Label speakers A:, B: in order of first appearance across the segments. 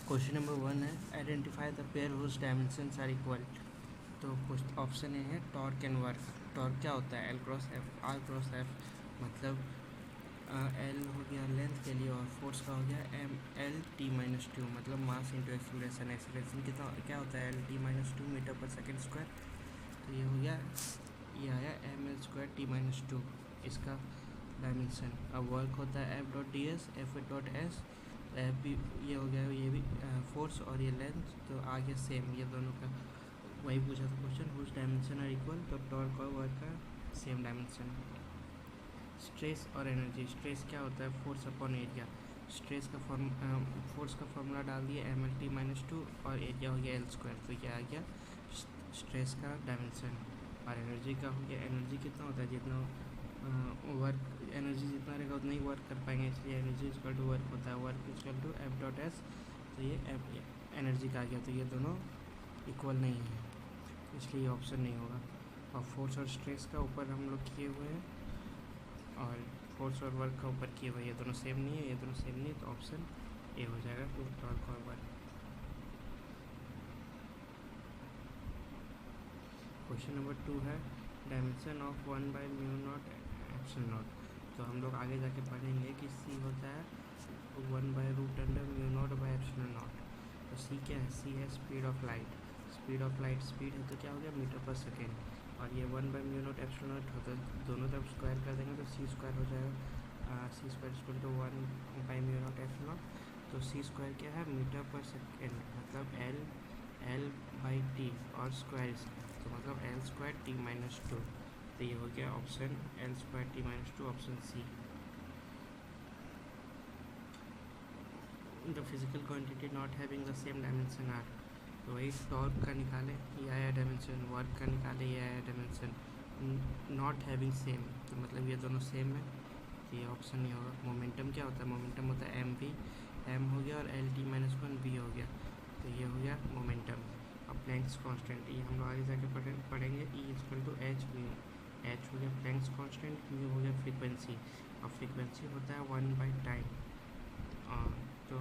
A: Question number 1 है identify the pair whose dimensions are equal. तो option A है torque and work. Torque क्या होता है? L cross F R cross F, मतलब एल हो गया लेंथ के लिए और फोर्स का हो गया M L T minus two, मतलब मास इंटू एक्सीलरेशन। एक्सीलरेशन कितना क्या होता है? L T minus two metre पर सेकेंड स्क्वायर। तो ये हो गया, ये आया M L square T minus two इसका डायमेंशन। अब वर्क होता है F dot D S F dot S, F भी ये हो गया, ये भी फोर्स और ये लेंथ, तो आ गया सेम ये दोनों का। वही पूछा था question, whose dimension are equal, तो टॉर्क और वर्क का सेम डायमेंशन। स्ट्रेस और एनर्जी। स्ट्रेस क्या होता है? Force upon area. स्ट्रेस का फोर्स का फॉर्मूला डाल दिया M L T minus two और एरिया हो गया एल स्क्वायर, तो ये आ गया स्ट्रेस का डायमेंशन। और एनर्जी का हो गया, एनर्जी कितना होता है? जितना वर्क एनर्जी जितना रहेगा उतना ही वर्क कर पाएंगे, इसलिए एनर्जी इक्वल टू वर्क होता है, work equal to F dot S. तो ये एनर्जी का आ गया, तो ये दोनों इक्वल नहीं है, इसलिए ऑप्शन नहीं होगा। और फोर्स और स्ट्रेस का ऊपर हम लोग किए हुए हैं और फोर्स और वर्क का ऊपर किए हुए, ये दोनों सेम नहीं है, ये दोनों सेम नहीं है, तो ऑप्शन ए हो जाएगा, टू टॉर्क और वर्क। क्वेश्चन नंबर 2 है dimension of 1 by mu naught epsilon naught. तो हम लोग आगे जाके पढ़ेंगे कि सी होता है 1 by root under mu naught by epsilon naught. तो सी क्या है? सी है speed of light. Speed of light speed है तो क्या हो गया? मीटर पर सेकेंड। और ये 1 by mu naught epsilon not होता है, दोनों तरफ स्क्वायर कर देंगे तो सी स्क्वायर हो जाएगा। C square equal to 1 by mu naught epsilon naught. तो सी स्क्वायर क्या है? मीटर पर सेकेंड, मतलब एल बाई टी और स्क्वायर इसका, तो मतलब L square T minus two. तो ये हो गया option L square T minus two, option C. The physical quantity not having the same dimension are. तो वही टॉर्क का निकाले, ये आया डायमेंशन, वर्क का निकाले, ये आया डायमेंशन। नॉट हैविंग सेम, तो मतलब ये दोनों सेम है, तो ये ऑप्शन नहीं होगा। मोमेंटम क्या होता है? मोमेंटम होता है एम वी, एम हो गया और L T minus one V हो गया, तो ये हो गया मोमेंटम। अब प्लैंक्स कांस्टेंट, ये हम लोग आगे जाके पढ़ेंगे। E equal to H mu, H हो गया प्लैंक्स कांस्टेंट, म्यू हो गया फ्रीक्वेंसी, और फ्रीक्वेंसी होता है 1 बाई टाइम। तो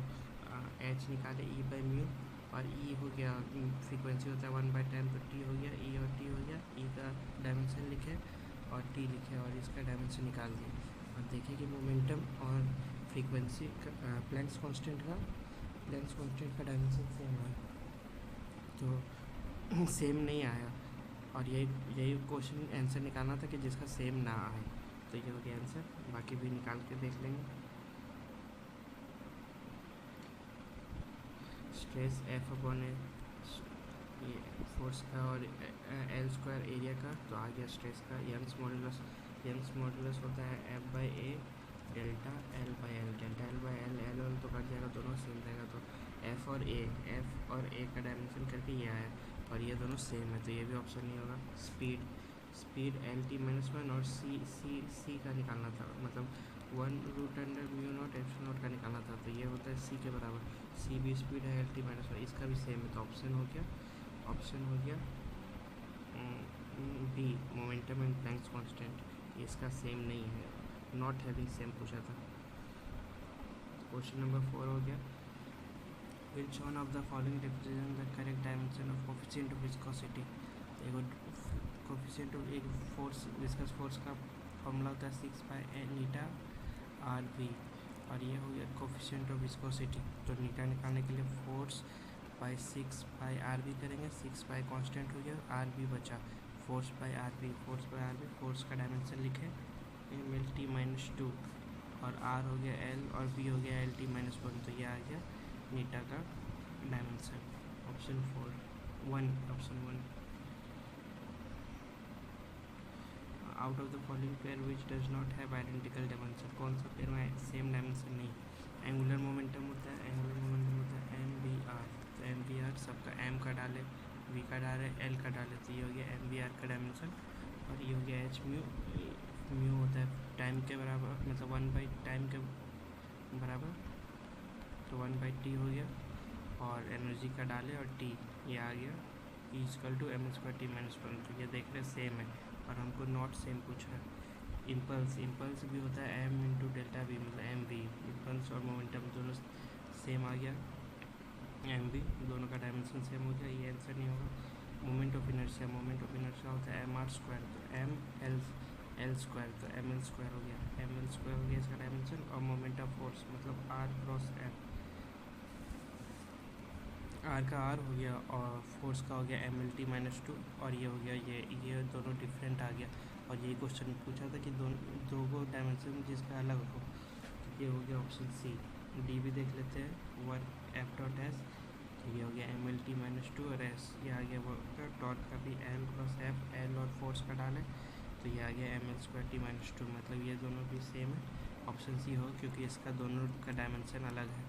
A: एच निकाले ई बाई म्यू, और ई हो गया फ्रीक्वेंसी होता है 1 बाई टाइम, तो टी हो गया, ई और टी हो गया, ई का डायमेंशन लिखे और टी लिखे और इसका डायमेंशन निकाल दिए। और देखें कि मोमेंटम और फ्रीक्वेंसी का प्लैंक्स कांस्टेंट का डायमेंशन सेम है, तो सेम नहीं आया। और यही क्वेश्चन आंसर निकालना था कि जिसका सेम ना आए, तो ये हो गया आंसर। बाकी भी निकाल के देख लेंगे। स्ट्रेस एफ अपॉन ए, ये फोर्स का, और एल स्क्वायर एरिया का, तो आ गया स्ट्रेस का। यंग्स मॉडुलस होता है F by A delta L by L, delta L by L, L तो कट जाएगा, दोनों सेम रहेगा, तो एफ और ए का डायमेंशन करके ये आया, और ये दोनों सेम है, तो ये भी ऑप्शन नहीं होगा। Speed L T minus one, और सी का निकालना था, मतलब 1 root under mu naught epsilon naught का निकालना था, तो ये होता है सी के बराबर। सी भी स्पीड है एल टी माइनस वन, इसका भी सेम है, तो ऑप्शन हो गया B, momentum and Planck's constant, इसका सेम नहीं है, नॉट हैविंग सेम पूछा था। क्वेश्चन नंबर 4 हो गया, which one of the following represent the correct dimension of coefficient of viscosity. एगो कोफिशिएंट ऑफ एक फोर्स, विस्कस फोर्स का फॉर्मूला होता है 6 बाई नीटा आर वी, और ये हो गया कोफिशिएंट ऑफ विस्कोसिटी। तो नीटा निकालने के लिए force by 6 by R V करेंगे, 6 बाई कांस्टेंट हो गया, आर वी बचा, force by R V, force का डायमेंशन लिखे M L T minus two, और आर हो गया एल और बी हो गया एल टी माइनस वन, तो ये आ गया नीटा का dimension. Option 1। Out of the following pair which does not have identical dimension, कौन सा पेयर में सेम डायमेंशन नहीं? एंगुलर मोमेंटम होता है एम वी आर, तो एम वी आर सबका एम का डाले, वी का डाले, एल का डाले, तो ये हो गया एम वी आर का डायमेंशन। और ये हो गया एच म्यू होता है टाइम के बराबर, मतलब 1 बाई टाइम के बराबर, तो 1 बाई टी हो गया, और एनर्जी का डाले और टी, ये आ गया E equal to M square T minus one, तो ये देख रहे सेम है, और हमको नॉट सेम पूछा है। इम्पल्स भी होता है एम इंटू डेल्टा वी, मतलब एम वी, इम्पल्स और मोमेंटम दोनों सेम आ गया। एम भी, दोनों का डायमेंशन सेम हो गया, ये आंसर नहीं होगा। मोमेंट ऑफ इनर्शिया होता है एम आर स्क्वायर, तो एम एल स्क्वायर, तो एम एल स्क्वायर हो गया, एम एल स्क्वायर हो गया इसका डायमेंशन। और मोमेंट ऑफ फोर्स मतलब आर क्रॉस एफ, आर का आर हो गया और फोर्स का हो गया M L T minus two, और ये हो गया ये दोनों डिफरेंट आ गया। और यही क्वेश्चन पूछा था कि दो को डायमेंशन जिसका अलग हो, ये हो गया ऑप्शन सी। डी भी देख लेते हैं, वर्क एफ डॉट एस, तो ये हो गया M L T minus two, और एस ये आ गया वर्क टॉर्क का भी एल क्रॉस एफ, एल और फोर्स का डालें तो ये आ गया M L square T minus two, मतलब ये दोनों भी सेम है, ऑप्शन सी हो क्योंकि इसका दोनों का डायमेंशन अलग है।